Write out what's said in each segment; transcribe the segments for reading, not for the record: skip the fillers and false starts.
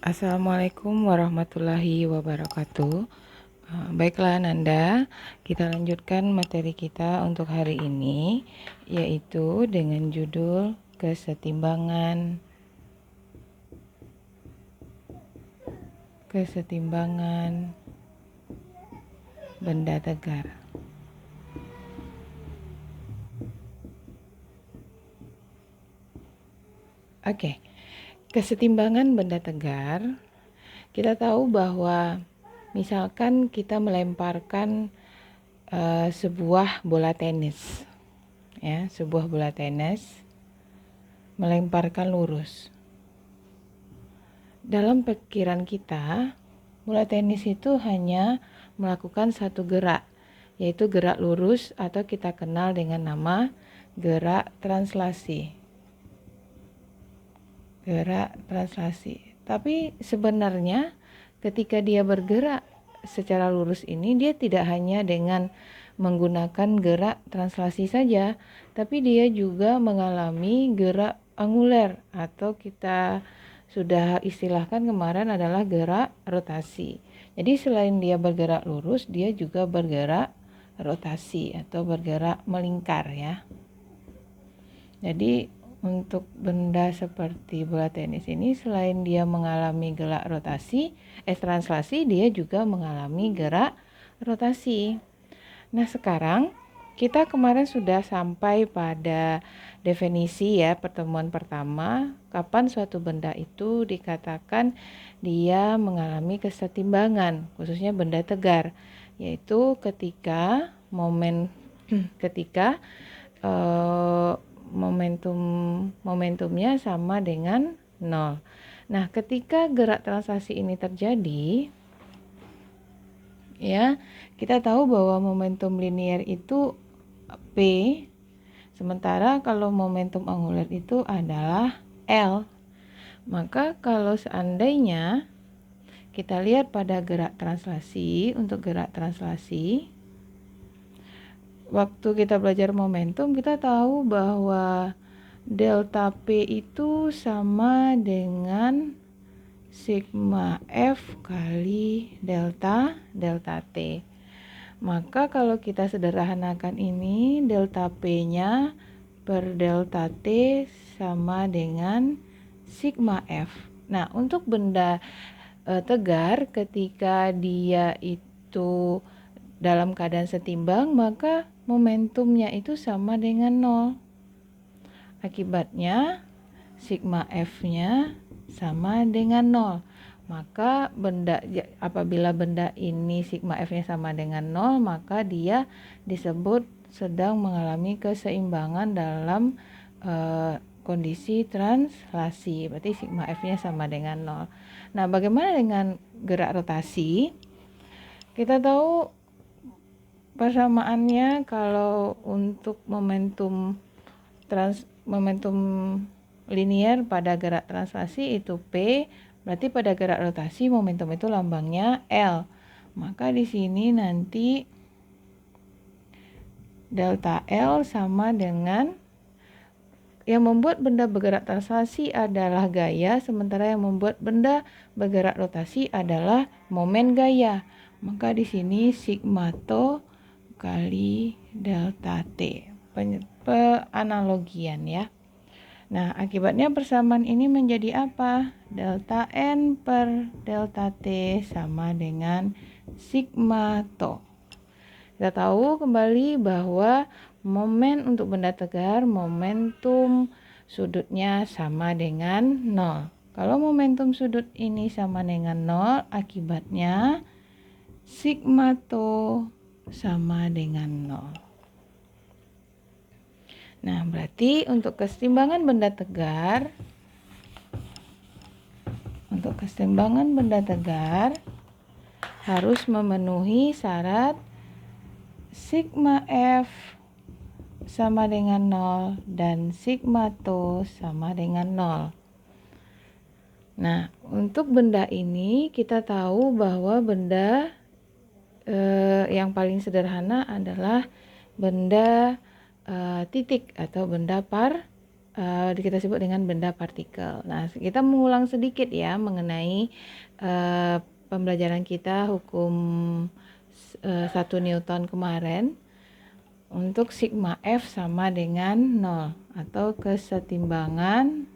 Assalamualaikum warahmatullahi wabarakatuh. Baiklah Nanda, kita lanjutkan materi kita untuk hari ini, yaitu dengan judul kesetimbangan benda tegar. Oke, kesetimbangan benda tegar. Kita tahu bahwa misalkan kita melemparkan sebuah bola tenis, ya, sebuah bola tenis melemparkan lurus. Dalam pikiran kita, bola tenis itu hanya melakukan satu gerak, yaitu gerak lurus atau kita kenal dengan nama gerak translasi. Tapi sebenarnya ketika dia bergerak secara lurus ini, dia tidak hanya dengan menggunakan gerak translasi saja, tapi dia juga mengalami gerak anguler atau kita sudah istilahkan kemarin adalah gerak rotasi. Jadi selain dia bergerak lurus, dia juga bergerak rotasi atau bergerak melingkar, ya. Jadi untuk benda seperti bola tenis ini, selain dia mengalami gerak translasi, dia juga mengalami gerak rotasi. Nah, sekarang kita kemarin sudah sampai pada definisi, ya, pertemuan pertama, kapan suatu benda itu dikatakan dia mengalami kesetimbangan, khususnya benda tegar, yaitu ketika momentumnya sama dengan 0. Nah, ketika gerak translasi ini terjadi, ya, kita tahu bahwa momentum linier itu P, sementara kalau momentum angular itu adalah L. Maka kalau seandainya kita lihat pada gerak translasi, untuk gerak translasi, waktu kita belajar momentum, kita tahu bahwa delta P itu sama dengan sigma F kali delta T. Maka kalau kita sederhanakan ini, delta P-nya per delta T sama dengan sigma F. Nah, untuk benda tegar, ketika dia itu dalam keadaan setimbang, maka momentumnya itu sama dengan 0. Akibatnya sigma F-nya sama dengan 0. Maka apabila benda ini sigma F-nya sama dengan 0, maka dia disebut sedang mengalami keseimbangan dalam kondisi translasi. Berarti sigma F-nya sama dengan 0. Nah, bagaimana dengan gerak rotasi? Kita tahu persamaannya kalau untuk momentum linier pada gerak translasi itu P, berarti pada gerak rotasi momentum itu lambangnya L. Maka di sini nanti delta L sama dengan, yang membuat benda bergerak translasi adalah gaya, sementara yang membuat benda bergerak rotasi adalah momen gaya. Maka di sini sigma tau kali delta T. Penanalogian, ya. Nah, akibatnya persamaan ini menjadi apa? Delta N per delta T sama dengan sigma tau. Kita tahu kembali bahwa momen untuk benda tegar, momentum sudutnya sama dengan 0. Kalau momentum sudut ini sama dengan 0, akibatnya sigma tau sama dengan 0. Nah, berarti untuk kesetimbangan benda tegar, harus memenuhi syarat sigma F sama dengan 0 dan sigma tau sama dengan 0. Nah, untuk benda ini kita tahu bahwa benda yang paling sederhana adalah benda titik atau benda kita sebut dengan benda partikel. Nah, kita mengulang sedikit ya mengenai pembelajaran kita hukum 1 Newton kemarin. Untuk sigma F sama dengan 0 atau kesetimbangan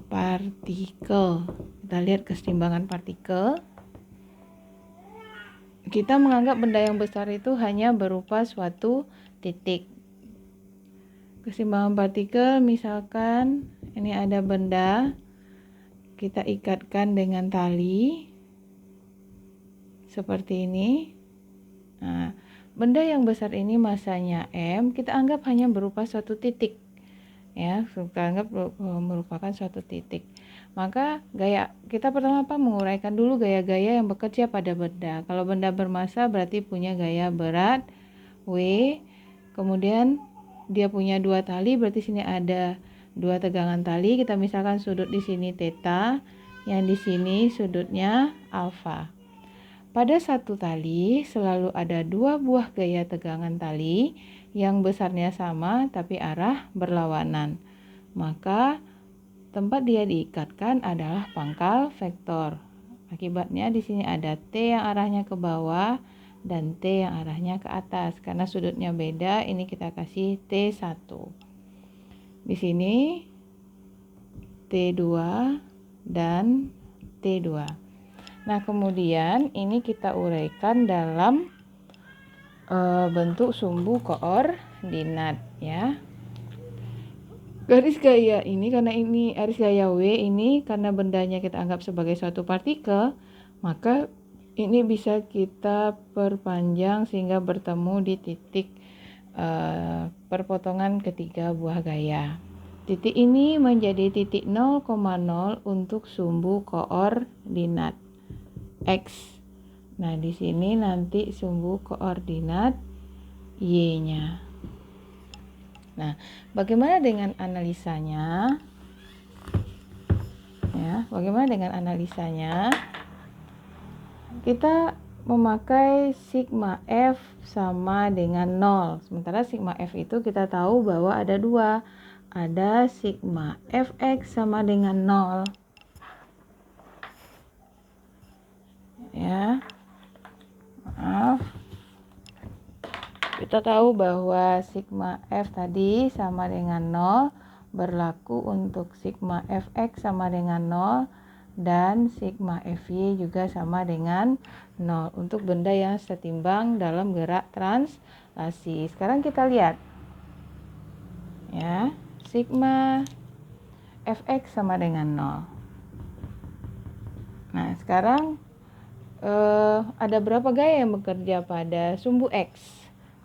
partikel. Kita lihat kesetimbangan partikel. Kita menganggap benda yang besar itu hanya berupa suatu titik. Kesetimbangan partikel misalkan ini ada benda, kita ikatkan dengan tali seperti ini. Nah, benda yang besar ini masanya M, kita anggap hanya berupa suatu titik. Ya, kita anggap merupakan suatu titik. Maka kita pertama menguraikan dulu gaya-gaya yang bekerja pada benda. Kalau benda bermassa berarti punya gaya berat W, kemudian dia punya 2 tali, berarti sini ada 2 tegangan tali. Kita misalkan sudut di sini theta, yang di sini sudutnya alfa. Pada satu tali selalu ada 2 buah gaya tegangan tali yang besarnya sama tapi arah berlawanan. Maka tempat dia diikatkan adalah pangkal vektor. Akibatnya di sini ada T yang arahnya ke bawah dan T yang arahnya ke atas. Karena sudutnya beda, ini kita kasih T1. Di sini T2 dan T2. Nah, kemudian ini kita uraikan dalam bentuk sumbu koordinat ya. Garis gaya ini karena ini garis gaya W ini karena bendanya kita anggap sebagai suatu partikel, maka ini bisa kita perpanjang sehingga bertemu di titik perpotongan ketiga buah gaya. Titik ini menjadi titik 0,0 untuk sumbu koordinat X. Nah, di sini nanti sumbu koordinat Y-nya. Nah, bagaimana dengan analisanya? Ya, bagaimana dengan analisanya? Kita memakai sigma F sama dengan 0. Sementara sigma F itu kita tahu bahwa ada 2. Ada sigma Fx sama dengan 0. Ya, maaf, kita tahu bahwa sigma F tadi sama dengan 0 berlaku untuk sigma Fx sama dengan 0 dan sigma Fy juga sama dengan 0 untuk benda yang setimbang dalam gerak translasi. Sekarang kita lihat ya, sigma Fx sama dengan 0. Nah, sekarang ada berapa gaya yang bekerja pada sumbu X?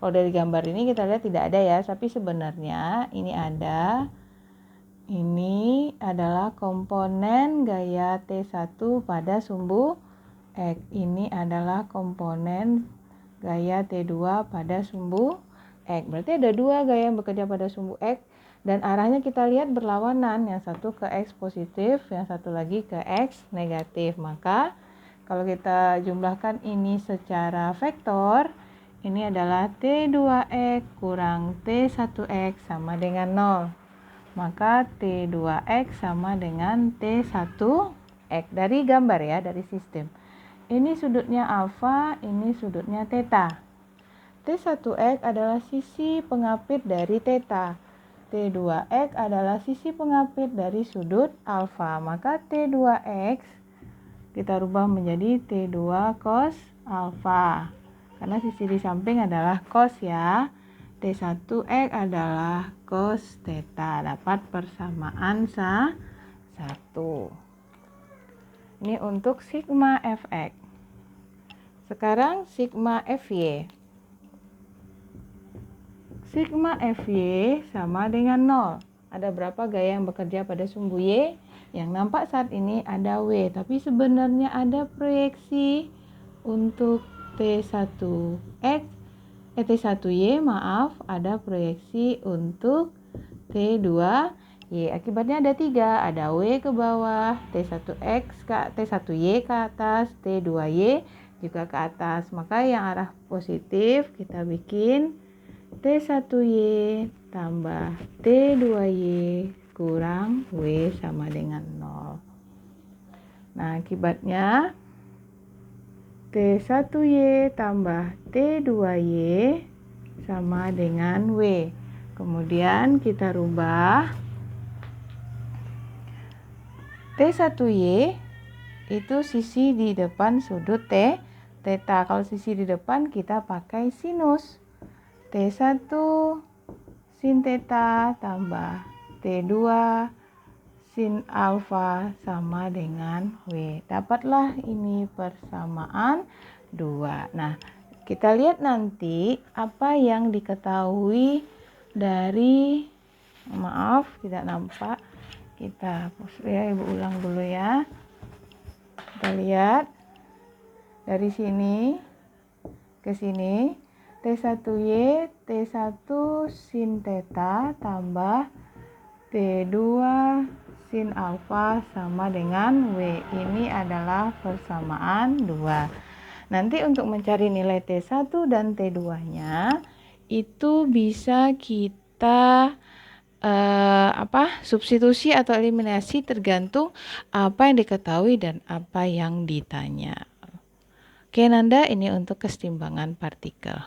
Kalau dari gambar ini kita lihat tidak ada ya, tapi sebenarnya ini ada. Ini adalah komponen gaya T1 pada sumbu X. Ini adalah komponen gaya T2 pada sumbu X. Berarti ada 2 gaya yang bekerja pada sumbu X dan arahnya kita lihat berlawanan. Yang satu ke X positif, yang satu lagi ke X negatif. Maka kalau kita jumlahkan ini secara vektor, ini adalah T2X kurang T1X sama dengan 0. Maka T2X sama dengan T1X. Dari gambar ya, dari sistem. Ini sudutnya alfa, ini sudutnya theta. T1X adalah sisi pengapit dari theta. T2X adalah sisi pengapit dari sudut alfa. Maka T2X kita rubah menjadi T2 cos alfa. Karena sisi di samping adalah cos ya. T1X adalah cos theta. Dapat persamaan 1. Ini untuk sigma Fx. Sekarang sigma Fy. Sigma Fy sama dengan 0. Ada berapa gaya yang bekerja pada sumbu Y? Yang nampak saat ini ada W, tapi sebenarnya ada proyeksi untuk T1X, T1Y, maaf, ada proyeksi untuk T2Y. Akibatnya ada 3, ada W ke bawah, T1X ke T1Y ke atas, T2Y juga ke atas. Maka yang arah positif kita bikin T1Y tambah T2Y kurang W sama dengan 0. Nah, akibatnya T1Y tambah T2Y sama dengan W. Kemudian kita rubah T1Y itu sisi di depan sudut theta. Kalau sisi di depan kita pakai sinus. T1 sin theta tambah T2 sin alfa sama dengan W. Dapatlah ini persamaan 2. Nah, kita lihat nanti apa yang diketahui dari, maaf tidak nampak, kita hapus ya, Ibu ulang dulu ya. Kita lihat dari sini ke sini, T1Y T1 sin theta tambah T2 sin alfa sama dengan W. Ini adalah persamaan 2. Nanti untuk mencari nilai T1 dan T2-nya itu bisa kita substitusi atau eliminasi tergantung apa yang diketahui dan apa yang ditanya. Oke Nanda, ini untuk kesetimbangan partikel.